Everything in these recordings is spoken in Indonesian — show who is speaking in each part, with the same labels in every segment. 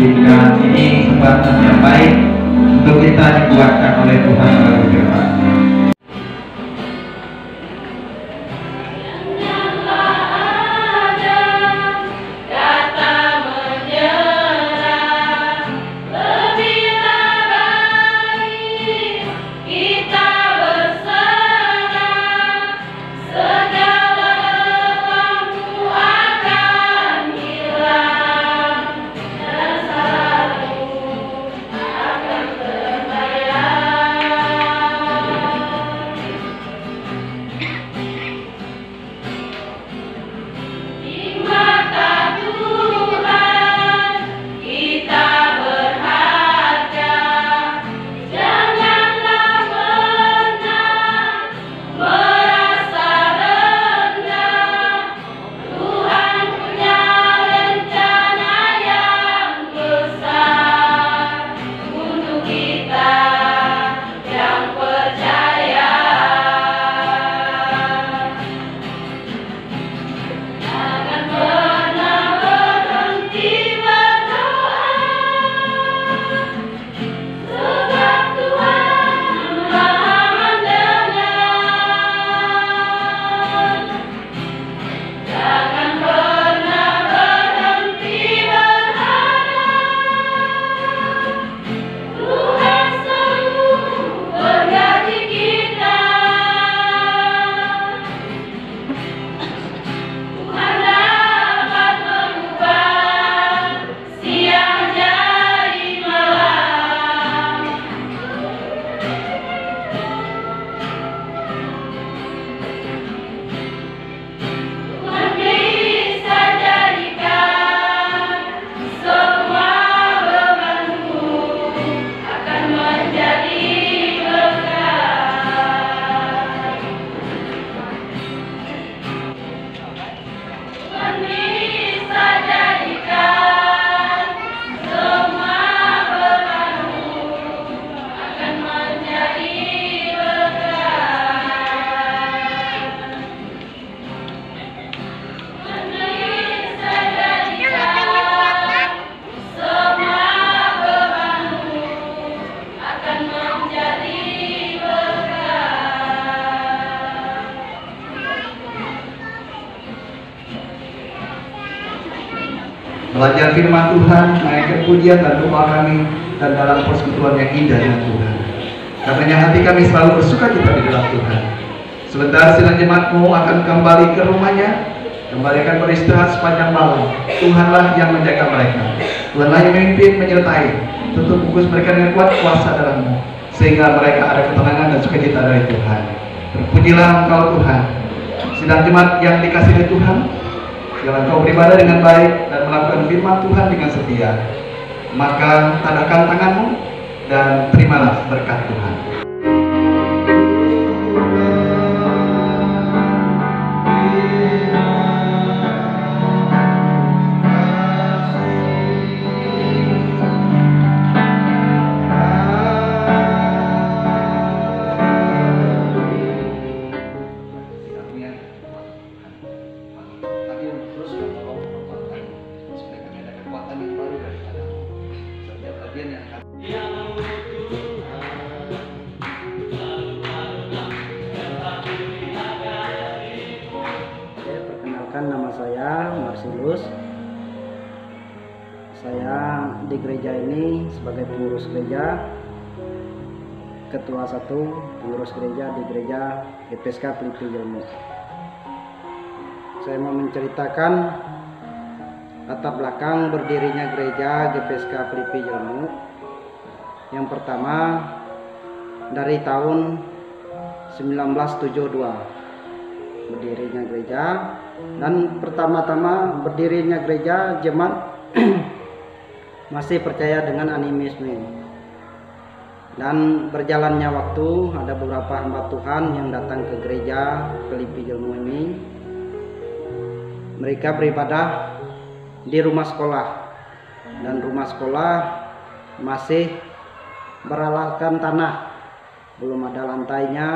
Speaker 1: izinkan ini kesempatan yang baik untuk kita dikuatkan oleh Tuhan melalui firman. Belajar firman Tuhan, mengaitkan pujian dan doa kami, dan dalam persekutuan yang indah dengan Tuhan. Karenanya hati kami selalu bersuka cita di dalam Tuhan. Sebentar sidang jemaatmu akan kembali ke rumahnya, kembali akan beristirahat sepanjang malam. Tuhanlah yang menjaga mereka, Tuhanlah yang memimpin, menyertai, tutup bungkus mereka dengan kuat kuasa dalam-Mu, sehingga mereka ada ketenangan dan sukacita dari Tuhan. Terpujilah Engkau Tuhan. Sidang jemaat yang dikasihi Tuhan, bila engkau beribadah dengan baik dan melakukan firman Tuhan dengan setia, maka tandahkan tanganmu dan terimalah berkat Tuhan.
Speaker 2: Nama saya Marsilus. Saya di gereja ini sebagai pengurus gereja, ketua 1 pengurus gereja di gereja GPSK Filipi Jelmu. Saya mau menceritakan latar belakang berdirinya gereja GPSK Filipi Jelmu. Yang pertama, dari tahun 1972 berdirinya gereja, dan pertama-tama berdirinya gereja jemaat masih percaya dengan animisme. Dan berjalannya waktu, ada beberapa hamba Tuhan yang datang ke gereja Filipi Jelmu ini. Mereka beribadah di rumah sekolah, dan rumah sekolah masih beralaskan tanah, belum ada lantainya.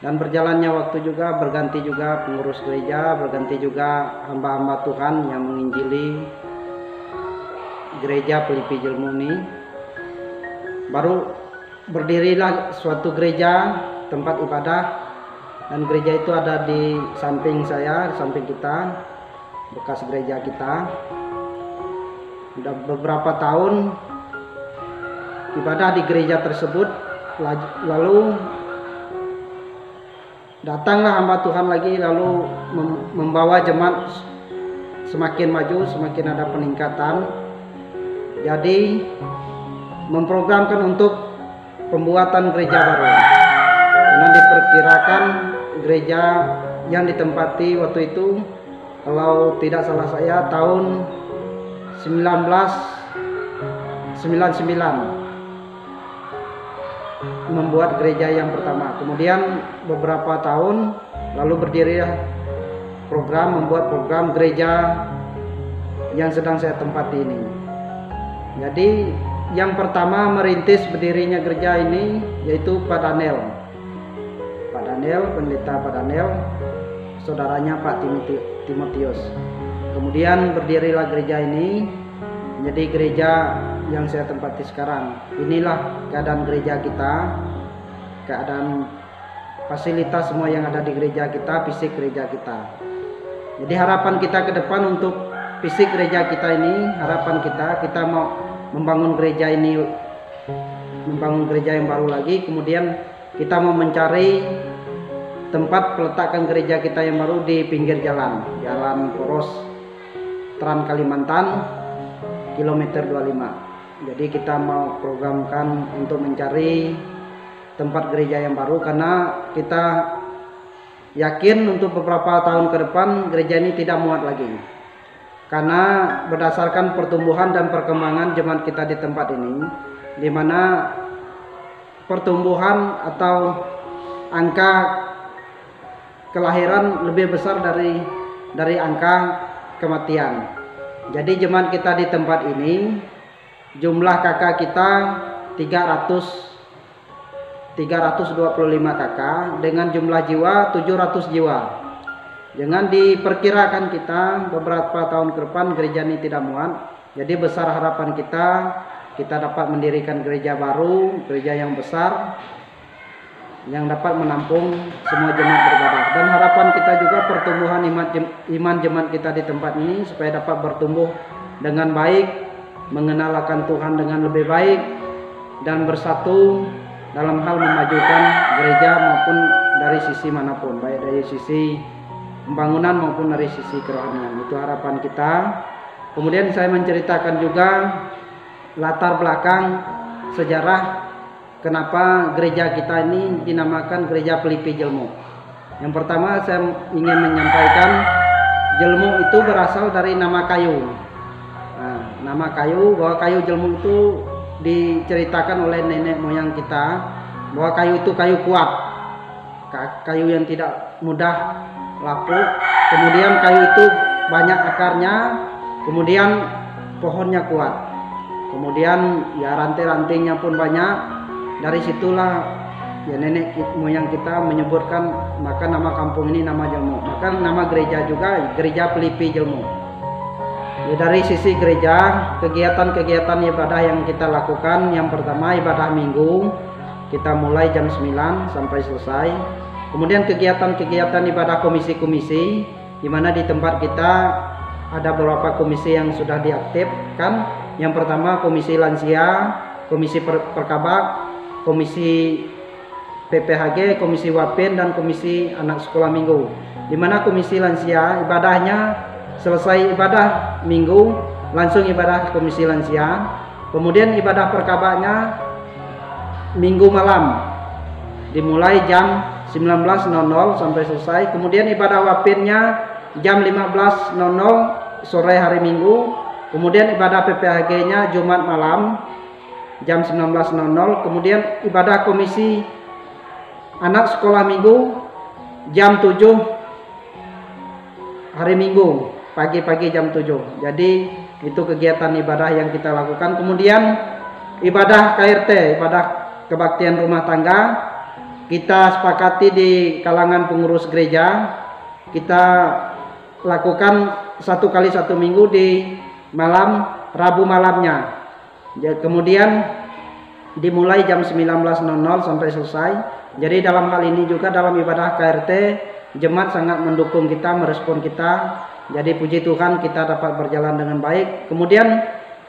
Speaker 2: Dan berjalannya waktu juga, berganti juga pengurus gereja, berganti juga hamba-hamba Tuhan yang menginjili. gereja Pelipi Jelmu ini. Baru berdirilah suatu gereja, tempat ibadah, dan gereja itu ada di samping saya, di samping kita, bekas gereja kita. Sudah beberapa tahun ibadah di gereja tersebut, lalu datanglah hamba Tuhan lagi, lalu membawa jemaat semakin maju, semakin ada peningkatan. Jadi memprogramkan untuk pembuatan gereja baru, karena diperkirakan gereja yang ditempati waktu itu, kalau tidak salah saya, tahun 1999 membuat gereja yang pertama. Kemudian beberapa tahun lalu berdiri membuat program gereja yang sedang saya tempati ini. Jadi yang pertama merintis berdirinya gereja ini yaitu Pak Daniel, pendeta Pak Daniel, saudaranya Pak Timotius. Kemudian berdirilah gereja ini menjadi gereja yang saya tempati sekarang. Inilah keadaan gereja kita, keadaan fasilitas semua yang ada di gereja kita, fisik gereja kita. Jadi harapan kita ke depan untuk fisik gereja kita ini, harapan kita mau membangun gereja ini, membangun gereja yang baru lagi. Kemudian kita mau mencari tempat peletakan gereja kita yang baru di pinggir jalan Poros Trans Kalimantan, kilometer 25. Jadi kita mau programkan untuk mencari tempat gereja yang baru, karena kita yakin untuk beberapa tahun ke depan gereja ini tidak muat lagi. Karena berdasarkan pertumbuhan dan perkembangan jemaat kita di tempat ini, di mana pertumbuhan atau angka kelahiran lebih besar dari angka kematian. Jadi jemaat kita di tempat ini, jumlah kakak kita 325 kakak dengan jumlah jiwa 700 jiwa. Jangan diperkirakan kita beberapa tahun ke depan gereja ini tidak muat. Jadi besar harapan kita dapat mendirikan gereja baru, gereja yang besar, yang dapat menampung semua jemaat beribadah. Dan harapan kita juga pertumbuhan iman jemaat kita di tempat ini supaya dapat bertumbuh dengan baik, mengenal akan Tuhan dengan lebih baik, dan bersatu dalam hal memajukan gereja maupun dari sisi manapun, baik dari sisi pembangunan maupun dari sisi kerohanian. Itu harapan kita. Kemudian saya menceritakan juga latar belakang sejarah kenapa gereja kita ini dinamakan Gereja Pelipi Jelmu. Yang pertama saya ingin menyampaikan Jelmu itu berasal dari nama kayu. Nah, nama kayu, bahwa kayu Jelmu itu diceritakan oleh nenek moyang kita bahwa kayu itu kayu kuat, kayu yang tidak mudah lapuk. Kemudian kayu itu banyak akarnya, kemudian pohonnya kuat, kemudian ya rantai-rantainya pun banyak. Dari situlah ya nenek moyang kita menyebutkan, maka nama kampung ini nama Jelmu, maka nama gereja juga Gereja Pelipi Jelmu. Ya, dari sisi gereja, kegiatan-kegiatan ibadah yang kita lakukan, yang pertama ibadah minggu, kita mulai jam 9 sampai selesai. Kemudian kegiatan-kegiatan ibadah komisi-komisi, di mana di tempat kita ada beberapa komisi yang sudah diaktifkan. Yang pertama komisi lansia, komisi perkabak, komisi PPHG, komisi Wapin, dan komisi anak sekolah minggu. Di mana komisi lansia ibadahnya selesai ibadah minggu langsung ibadah komisi lansia. Kemudian ibadah perkabaknya minggu malam dimulai jam 19.00 sampai selesai. Kemudian ibadah wapinnya jam 15.00 sore hari Minggu. Kemudian ibadah PPHG-nya Jumat malam jam 19.00. Kemudian ibadah komisi anak sekolah minggu jam 7 hari Minggu, pagi-pagi jam 7. Jadi itu kegiatan ibadah yang kita lakukan. Kemudian ibadah KRT, ibadah kebaktian rumah tangga, kita sepakati di kalangan pengurus gereja, kita lakukan 1 kali 1 minggu di malam Rabu malamnya. Kemudian dimulai jam 19.00 sampai selesai. Jadi dalam hal ini juga dalam ibadah KRT jemaat sangat mendukung kita, merespon kita. Jadi puji Tuhan kita dapat berjalan dengan baik. Kemudian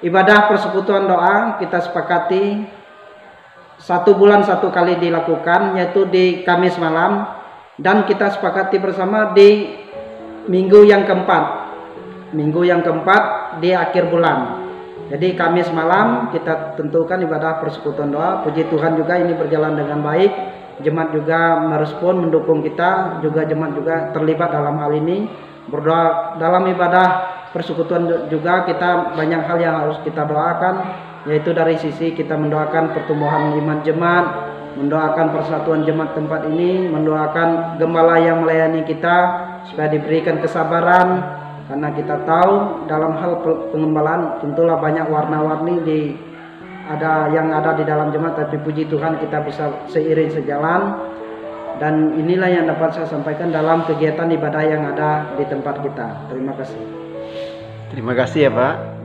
Speaker 2: ibadah persekutuan doa kita sepakati 1 bulan 1 kali dilakukan, yaitu di Kamis malam, dan kita sepakati bersama di minggu yang keempat di akhir bulan. Jadi Kamis malam kita tentukan ibadah persekutuan doa. Puji Tuhan juga ini berjalan dengan baik. Jemaat juga merespon, mendukung kita, juga jemaat juga terlibat dalam hal ini. Berdoa dalam ibadah persekutuan juga kita banyak hal yang harus kita doakan, yaitu dari sisi kita mendoakan pertumbuhan iman jemaat, mendoakan persatuan jemaat tempat ini, mendoakan gembala yang melayani kita supaya diberikan kesabaran, karena kita tahu dalam hal pengembalaan tentulah banyak warna-warni yang ada di dalam jemaat, tapi puji Tuhan kita bisa seiring sejalan. Dan inilah yang dapat saya sampaikan dalam kegiatan ibadah yang ada di tempat kita. Terima kasih.
Speaker 3: Terima kasih ya Pak.